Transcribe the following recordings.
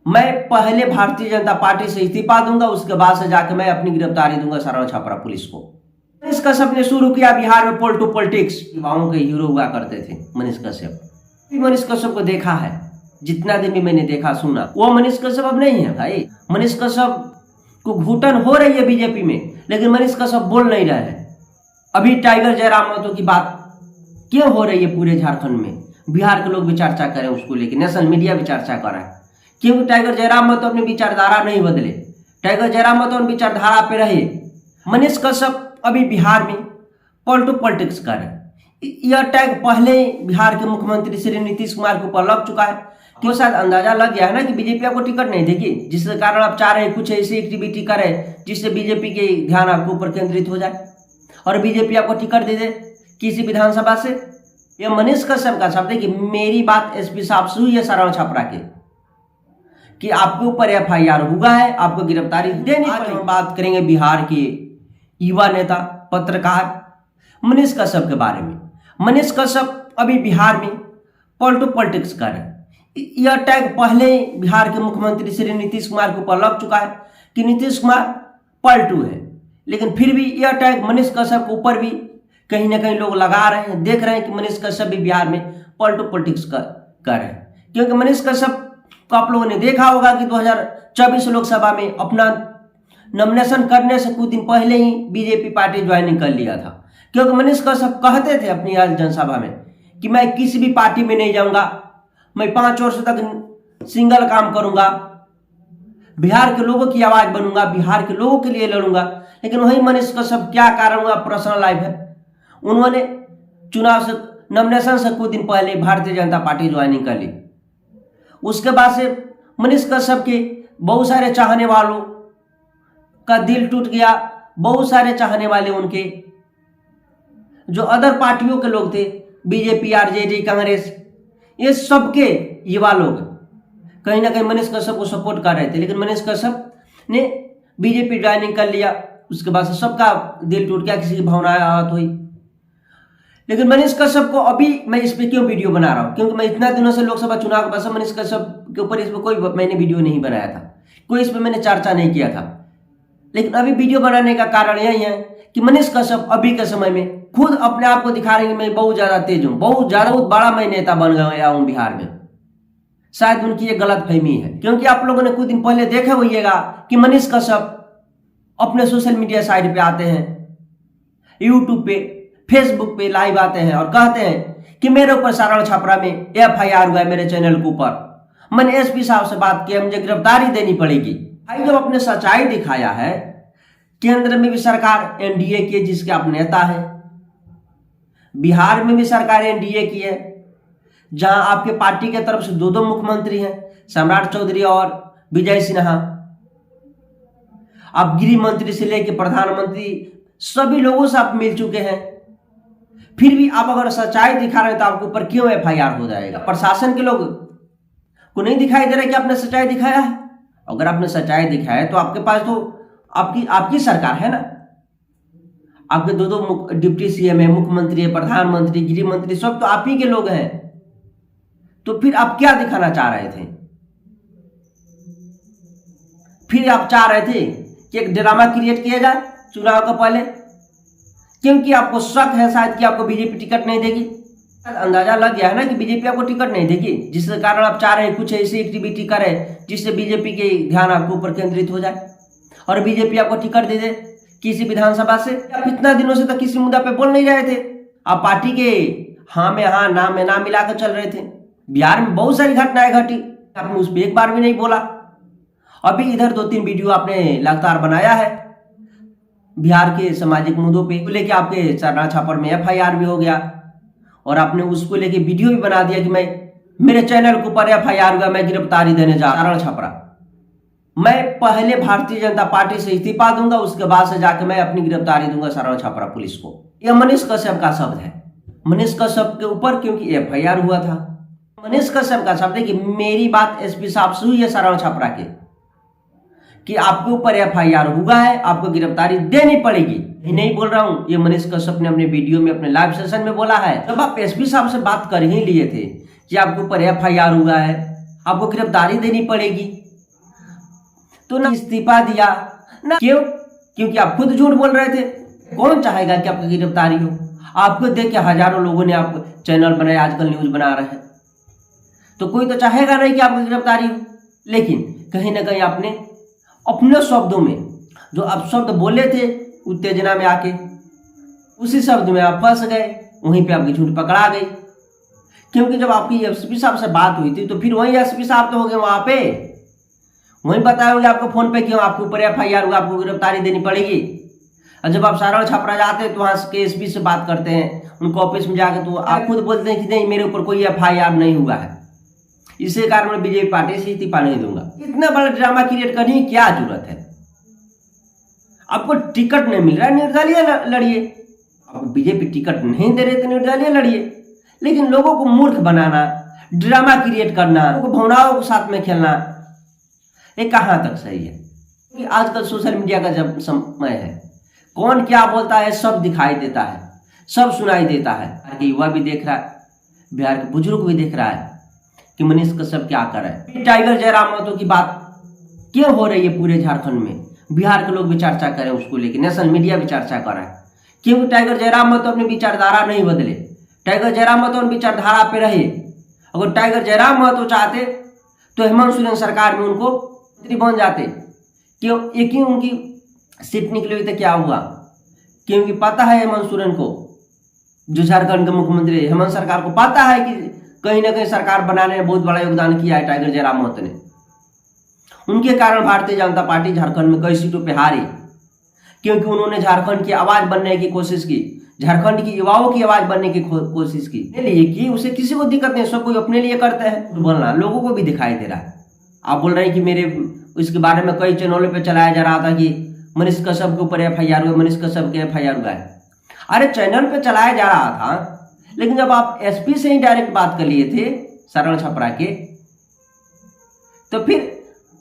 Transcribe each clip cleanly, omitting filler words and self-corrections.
मैं पहले भारतीय जनता पार्टी से इस्तीफा दूंगा, उसके बाद से जाकर मैं अपनी गिरफ्तारी दूंगा सारण छपरा पुलिस को। मनीष कश्यप ने शुरू किया बिहार में पोल टू पॉलिटिक्स। युवाओं के हीरो हुआ करते थे मनीष कश्यप। मनीष कश्यप को देखा है, जितना दिन भी मैंने देखा सुना, वो मनीष कश्यप अब नहीं है भाई। मनीष कश्यप को घुटन हो रही है बीजेपी में, लेकिन मनीष कश्यप बोल नहीं रहे हैं। अभी टाइगर जयराम महतो की बात क्यों हो रही है पूरे झारखंड में? बिहार के लोग भी चर्चा करें उसको लेकर, नेशनल मीडिया भी चर्चा कर रहा है, क्योंकि टाइगर जयराम महतो अपनी विचारधारा नहीं बदले। टाइगर जयराम महतो अपनी विचारधारा पे रहे। मनीष कश्यप अभी बिहार में पोल टू पॉलिटिक्स कर रहे हैं। यह टैग पहले बिहार के मुख्यमंत्री श्री नीतीश कुमार के ऊपर लग चुका है, तो शायद अंदाजा लग गया है ना कि बीजेपी आपको टिकट नहीं देगी, जिसके कारण आप चाह रहे हैं कुछ ऐसी एक्टिविटी करें जिससे बीजेपी के ध्यान आपके ऊपर केंद्रित हो जाए और बीजेपी आपको टिकट दे दे किसी विधानसभा से। यह मनीष कश्यप का शब्द है कि मेरी बात एसपी साहब से हुई है सारण छपरा के, कि आपके ऊपर एफआईआर हुआ है, आपको गिरफ्तारी देनी पड़ेगी। हम बात करेंगे बिहार के युवा नेता पत्रकार मनीष कश्यप के बारे में। मनीष कश्यप अभी बिहार में पोल टू पॉलिटिक्स कर रहे हैं। यह टैग पहले बिहार के मुख्यमंत्री श्री नीतीश कुमार के ऊपर लग चुका है कि नीतीश कुमार पलटू है, लेकिन फिर भी यह टैग मनीष कश्यप के ऊपर भी कहीं ना कहीं लोग लगा रहे हैं। देख रहे हैं कि मनीष कश्यप भी बिहार में पोल टू पॉलिटिक्स कर रहे हैं, क्योंकि मनीष कश्यप को आप लोगों ने देखा होगा कि 2024 लोकसभा में अपना नॉमिनेशन करने से कुछ दिन पहले ही बीजेपी पार्टी ज्वाइनिंग कर लिया था, क्योंकि मनीष कश्यप कहते थे अपनी जनसभा में कि मैं किसी भी पार्टी में नहीं जाऊंगा, मैं 5 वर्ष तक सिंगल काम करूंगा, बिहार के लोगों की आवाज बनूंगा, बिहार के लोगों के लिए लड़ूंगा। लेकिन वही मनीष कश्यप क्या कारण हुआ, पर्सनल लाइफ है, उन्होंने चुनाव से नॉमिनेशन से कुछ दिन पहले भारतीय जनता पार्टी ज्वाइनिंग कर ली। उसके बाद से मनीष कश्यप के बहुत सारे चाहने वालों का दिल टूट गया। बहुत सारे चाहने वाले उनके जो अदर पार्टियों के लोग थे, बीजेपी, आरजेडी, कांग्रेस, ये सबके युवा लोग कहीं ना कहीं मनीष कश्यप को सपोर्ट कर रहे थे, लेकिन मनीष कश्यप ने बीजेपी ज्वाइनिंग कर लिया। उसके बाद से सबका दिल टूट गया, किसी की भावनाएं आहत हुई। लेकिन मनीष कश्यप को अभी मैं इस पे क्यों वीडियो बना रहा हूं, क्योंकि मैं इतना दिनों से लोकसभा चुनाव के बाद मनीष कश्यप के ऊपर इस पर कोई मैंने वीडियो नहीं बनाया था, कोई इस पर मैंने चर्चा नहीं किया था। लेकिन अभी वीडियो बनाने का कारण यही है कि मनीष कश्यप अभी के समय में खुद अपने आप को दिखा रहे हैं, मैं बहुत ज्यादा तेज हूं, बहुत बड़ा मैं नेता बन गया हूं बिहार में। शायद उनकी ये गलत फहमी है, क्योंकि आप लोगों ने कुछ दिन पहले देखा होइएगा कि मनीष कश्यप अपने सोशल मीडिया साइट पे आते हैं, यूट्यूब पे, फेसबुक पे लाइव आते हैं और कहते हैं कि मेरे ऊपर सारण छपरा में एफआईआर हुआ है मेरे चैनल के ऊपर, मैंने एसपी साहब से बात की, मुझे गिरफ्तारी देनी पड़ेगी। भाई जब अपने सच्चाई दिखाया है, केंद्र में भी सरकार एनडीए की है जिसके आप नेता हैं, बिहार में भी सरकार एनडीए की है जहां आपके पार्टी के तरफ से 2 मुख्यमंत्री हैं, सम्राट चौधरी और विजय सिन्हा। आप गृह मंत्री से लेकर प्रधानमंत्री सभी लोगों से आप मिल चुके हैं, फिर भी आप अगर सच्चाई दिखा रहे हैं तो आपके ऊपर क्यों एफआईआर हो जाएगा? प्रशासन के लोग को नहीं दिखाई दे रहा कि आपने सच्चाई दिखाया है? अगर आपने सच्चाई दिखाया है तो आपके पास तो आपकी सरकार है ना, आपके 2 डिप्टी सीएम है, मुख्यमंत्री है, प्रधानमंत्री, गृह मंत्री, सब तो आप ही के लोग हैं। तो फिर आप क्या दिखाना चाह रहे थे? फिर आप चाह रहे थे कि एक ड्रामा क्रिएट किया जाए चुनाव का पहले, क्योंकि आपको शक है शायद कि आपको बीजेपी टिकट नहीं देगी। अंदाजा लग गया है ना कि बीजेपी आपको टिकट नहीं देगी, जिसके कारण आप चाह रहे हैं कुछ ऐसी एक्टिविटी करें जिससे बीजेपी के ध्यान आपके ऊपर केंद्रित हो जाए और बीजेपी आपको टिकट दे दे किसी विधानसभा से। आप इतना दिनों से तो किसी मुद्दा पे बोल नहीं रहे थे, आप पार्टी के हाँ में हाँ, नाम में नाम मिलाकर चल रहे थे। बिहार में बहुत सारी घटनाएं घटी, आपने उस पर एक बार भी नहीं बोला। अभी इधर 2-3 वीडियो आपने लगातार बनाया है बिहार के सामाजिक मुद्दों पे लेके, आपके सारण छापर में एफआईआर भी हो गया और आपने उसको लेके वीडियो भी बना दिया कि मैं मेरे चैनल के ऊपर एफआईआर हुआ, मैं गिरफ्तारी देने जा सारण छपरा। मैं पहले भारतीय जनता पार्टी से इस्तीफा दूंगा, उसके बाद से जाकर मैं अपनी गिरफ्तारी दूंगा सारण छपरा पुलिस को। यह मनीष कश्यप का शब्द है, मनीष कश्यप के ऊपर क्योंकि एफआईआर हुआ था। मनीष कश्यप का शब्द है कि मेरी बात एसपी साहब से हुई है सारण छपरा के, कि आपके ऊपर एफआईआर हुआ है, आपको गिरफ्तारी देनी पड़ेगी। नहीं बोल रहा हूं, ये मनीष कश्यप ने अपने वीडियो में, अपने लाइव सेशन में बोला है। जब आप एसपी साहब से बात कर ही लिए थे कि आपके ऊपर एफआईआर हुआ है, आपको गिरफ्तारी देनी पड़ेगी, तो ना इस्तीफा दिया ना। क्यों? क्योंकि आप खुद झूठ बोल रहे थे। कौन चाहेगा कि आपकी गिरफ्तारी हो? आपको देख के हजारों लोगों ने आप चैनल बनाए, आजकल न्यूज बना रहे हैं, तो कोई तो चाहेगा नहीं कि आपकी गिरफ्तारी हो। लेकिन कहीं ना कहीं आपने अपने शब्दों में जो आप शब्द बोले थे उत्तेजना में आके, उसी शब्द में आप फंस गए, वहीं पे आपकी झूठ पकड़ा गई। क्योंकि जब आपकी एसपी साहब से बात हुई थी तो फिर वही एसपी साहब तो हो गए वहां पे, वहीं बताए होंगे आपको फोन पे क्यों आपके ऊपर FIR हुआ, आपको गिरफ्तारी देनी पड़ेगी। और जब आप सारण छपरा जाते हैं तो वहां के एसपी से बात करते हैं, उनको ऑफिस में जाकर, तो आप खुद बोलते हैं कि नहीं मेरे ऊपर कोई FIR नहीं हुआ है, इसी कारण मैं बीजेपी पार्टी से इस्तीफा नहीं दूंगा। इतना बड़ा ड्रामा क्रिएट करने की क्या जरूरत है? आपको टिकट नहीं मिल रहा है, निर्दलीय लड़िए। आपको बीजेपी टिकट नहीं दे रहे तो निर्दलीय लड़िए। लेकिन लोगों को मूर्ख बनाना, ड्रामा क्रिएट करना, भावनाओं के साथ में खेलना, ये कहां तक सही है? आजकल सोशल मीडिया का जब समय है, कौन क्या बोलता है सब दिखाई देता है, सब सुनाई देता है। बिहार के युवा भी देख रहा है, बिहार के बुजुर्ग भी देख रहा है कि मनीष कश्यप क्या कर रहा है। टाइगर जयराम महतो की बात क्यों हो रही है पूरे झारखंड में? बिहार के लोग भी चर्चा करें उसको लेकर, नेशनल मीडिया भी चर्चा कर रहा है। क्योंकि टाइगर जयराम महतो अपनी विचारधारा नहीं बदले, टाइगर जयराम महतो अपनी विचारधारा पे रहे। अगर टाइगर जयराम महतो चाहते तो हेमंत सोरेन सरकार में उनको मंत्री बन जाते। क्यों? एक ही उनकी सीट निकली हुई तो क्या हुआ? क्योंकि पता है हेमंत सोरेन को, जो झारखंड के मुख्यमंत्री है, हेमंत सरकार को पता है कि कहीं ना कहीं सरकार बनाने में बहुत बड़ा योगदान किया है टाइगर जयराम महतो ने। उनके कारण भारतीय जनता पार्टी झारखंड में कई सीटों पे हारी, क्योंकि उन्होंने झारखंड की आवाज बनने की कोशिश की, झारखंड की युवाओं की आवाज बनने की कोशिश की। लिए कि उसे किसी को दिक्कत नहीं, सब कोई अपने लिए करते हैं। बोलना लोगों को भी दिखाई दे रहा है। आप बोल रहे हैं कि मेरे इसके बारे में कई चैनलों पे चलाया जा रहा था कि मनीष कश्यप के ऊपर FIR हुआ, मनीष कश्यप के FIR हुआ है। अरे चैनल पे चलाया जा रहा था, लेकिन जब आप SP से ही डायरेक्ट बात कर लिए थे सारण छपरा के, तो फिर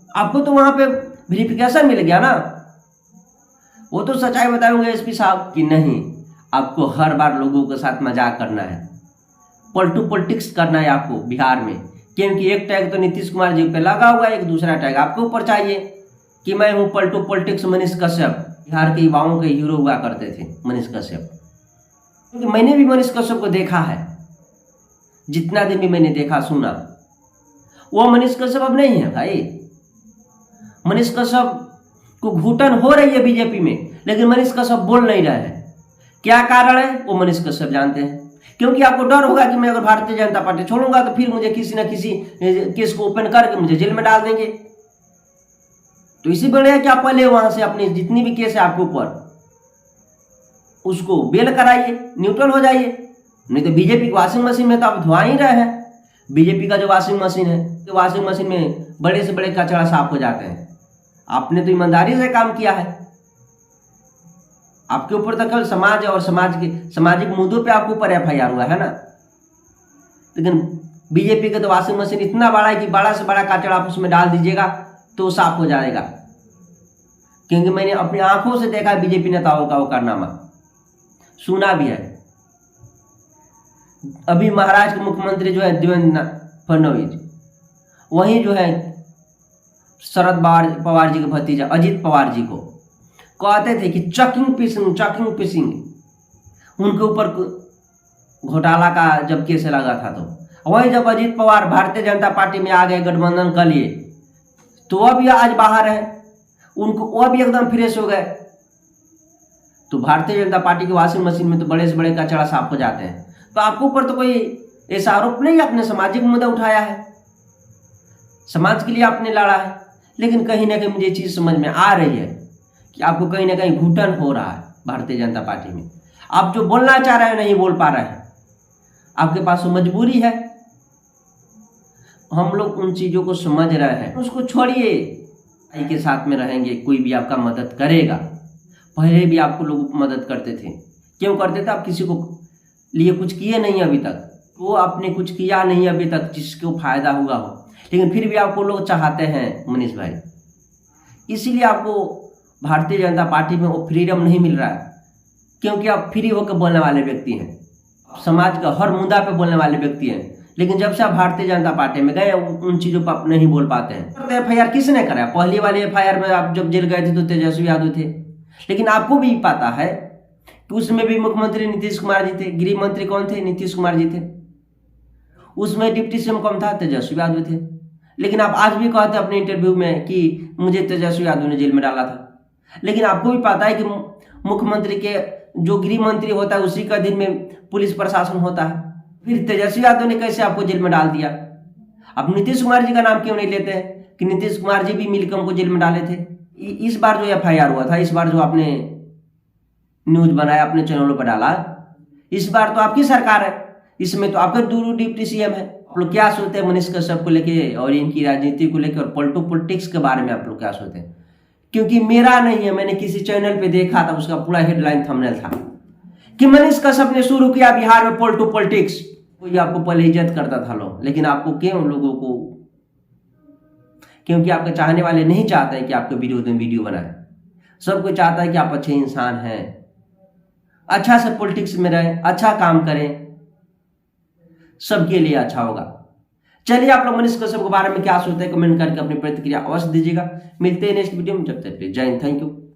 आपको तो वहां पे वेरिफिकेशन मिल गया ना। वो तो सच्चाई बताएंगे SP साहब कि नहीं, आपको हर बार लोगों के साथ मजाक करना है, पलटू पॉलिटिक्स करना है आपको बिहार में। क्योंकि एक टैग तो नीतीश कुमार जी पे लगा हुआ है, एक दूसरा टैग आपके ऊपर चाहिए कि मैं हूं पलटू पॉलिटिक्स मनीष कश्यप। बिहार के युवाओं के हीरो हुआ करते थे मनीष कश्यप, क्योंकि मैंने भी मनीष कश्यप को देखा है, जितना दिन भी मैंने देखा सुना, वो मनीष कश्यप अब नहीं है भाई। मनीष कश्यप को घुटन हो रही है बीजेपी में, लेकिन मनीष कश्यप बोल नहीं रहे हैं। क्या कारण है वो मनीष कश्यप जानते हैं। क्योंकि आपको डर होगा कि मैं अगर भारतीय जनता पार्टी छोड़ूंगा तो फिर मुझे किसी न किसी केस को ओपन करके मुझे जेल में डाल देंगे। तो इसी बढ़िया कि आप पहले वहां से अपनी जितनी भी केस है आपके ऊपर, उसको बेल कराइए, न्यूट्रल हो जाइए। नहीं तो बीजेपी की वॉशिंग मशीन में तो आप धुआ ही रहे हैं। बीजेपी का जो वॉशिंग मशीन है, तो वॉशिंग मशीन में बड़े से बड़े कचरा साफ हो जाते हैं। आपने तो ईमानदारी से काम किया है। आपके ऊपर तो केवल समाज और सामाजिक मुद्दों पे आपके ऊपर FIR हुआ है ना। लेकिन बीजेपी का तो वॉशिंग मशीन इतना बड़ा है कि बड़ा से बड़ा कचरा आप उसमें डाल दीजिएगा तो साफ हो जाएगा। क्योंकि मैंने अपनी आंखों से देखा बीजेपी नेताओं का वो कारनामा, सुना भी है। अभी महाराष्ट्र के मुख्यमंत्री जो है देवेंद्र फडणवीस, वहीं जो है शरद पवार जी के भतीजा अजित पवार जी को कहते थे कि चकिंग पिसिंग उनके ऊपर घोटाला का जब केस लगा था, तो वहीं जब अजित पवार भारतीय जनता पार्टी में आ गए गठबंधन कर लिए, तो वह भी आज बाहर है, उनको वह भी एकदम फ्रेश हो गए। तो भारतीय जनता पार्टी की वॉशिंग मशीन में तो बड़े से बड़े कचरा साफ हो जाते हैं। तो आपके ऊपर तो कोई ऐसा आरोप नहीं, आपने सामाजिक मुद्दा उठाया है, समाज के लिए आपने लड़ा है। लेकिन कहीं ना कहीं मुझे चीज समझ में आ रही है कि आपको कहीं ना कहीं घुटन हो रहा है भारतीय जनता पार्टी में। आप जो बोलना चाह रहे हैं नहीं बोल पा रहे हैं, आपके पास मजबूरी है। हम लोग उन चीजों को समझ रहे हैं, उसको छोड़िए, भाई के साथ में रहेंगे, कोई भी आपका मदद करेगा। पहले भी आपको लोग मदद करते थे, क्यों करते थे? आप किसी को लिए कुछ किए नहीं अभी तक, वो आपने कुछ किया नहीं अभी तक जिसको फायदा हुआ हो, लेकिन फिर भी आपको लोग चाहते हैं मनीष भाई। इसीलिए आपको भारतीय जनता पार्टी में वो फ्रीडम नहीं मिल रहा है, क्योंकि आप फ्री होकर बोलने वाले व्यक्ति हैं, समाज का हर मुद्दा पे बोलने वाले व्यक्ति हैं। लेकिन जब से आप भारतीय जनता पार्टी में गए उन चीजों पर आप नहीं बोल पाते हैं। एफआईआर किसने करा? पहली वाली एफआईआर में आप जब जेल गए थे तो तेजस्वी यादव थे, लेकिन आपको भी पता है कि उसमें भी मुख्यमंत्री नीतीश कुमार जी थे, गृह मंत्री कौन थे? नीतीश कुमार जी थे। उसमें डिप्टी सीएम कौन था? तेजस्वी यादव थे। लेकिन आप आज भी कहते अपने इंटरव्यू में कि मुझे तेजस्वी यादव ने जेल में डाला था, लेकिन आपको भी पता है कि मुख्यमंत्री के जो गृह मंत्री होता है उसी का अधीन में पुलिस प्रशासन होता है। फिर तेजस्वी यादव ने कैसे आपको जेल में डाल दिया? आप नीतीश कुमार जी का नाम क्यों नहीं लेते हैं कि नीतीश कुमार जी भी मिलकर हमको जेल में डाले थे? इस बार जो एफआईआर हुआ था, इस बार जो आपने न्यूज बनाया, अपने चैनलों पर डाला, इस बार तो आपकी सरकार है, इसमें तो आपका डिप्टी सीएम है। आप लोग क्या सोचते हैं मनीष कश्यप को लेके और इनकी राजनीति को लेकर और पॉलिटिक्स के बारे में आप लोग क्या सोचते हैं? क्योंकि मेरा नहीं है, मैंने किसी चैनल पे देखा था, उसका पूरा हेडलाइन थंबनेल था कि मनीष कश्यप ने शुरू किया बिहार में पॉलिटिक्स। कोई आपको पहले इज्जत करता था लोग, लेकिन आपको क्यों लोगों को, क्योंकि आपके चाहने वाले नहीं चाहते हैं कि आपके वीडियो बनाए। सब कोई चाहता है कि आप अच्छे इंसान हैं, अच्छा से पॉलिटिक्स में रहें, अच्छा काम करें, सबके लिए अच्छा होगा। चलिए, आप लोग मनीष कश्यप के बारे में क्या सोचते हैं कमेंट करके अपनी प्रतिक्रिया अवश्य दीजिएगा। मिलते हैं नेक्स्ट वीडियो में, जब तक जय हिंद, थैंक यू।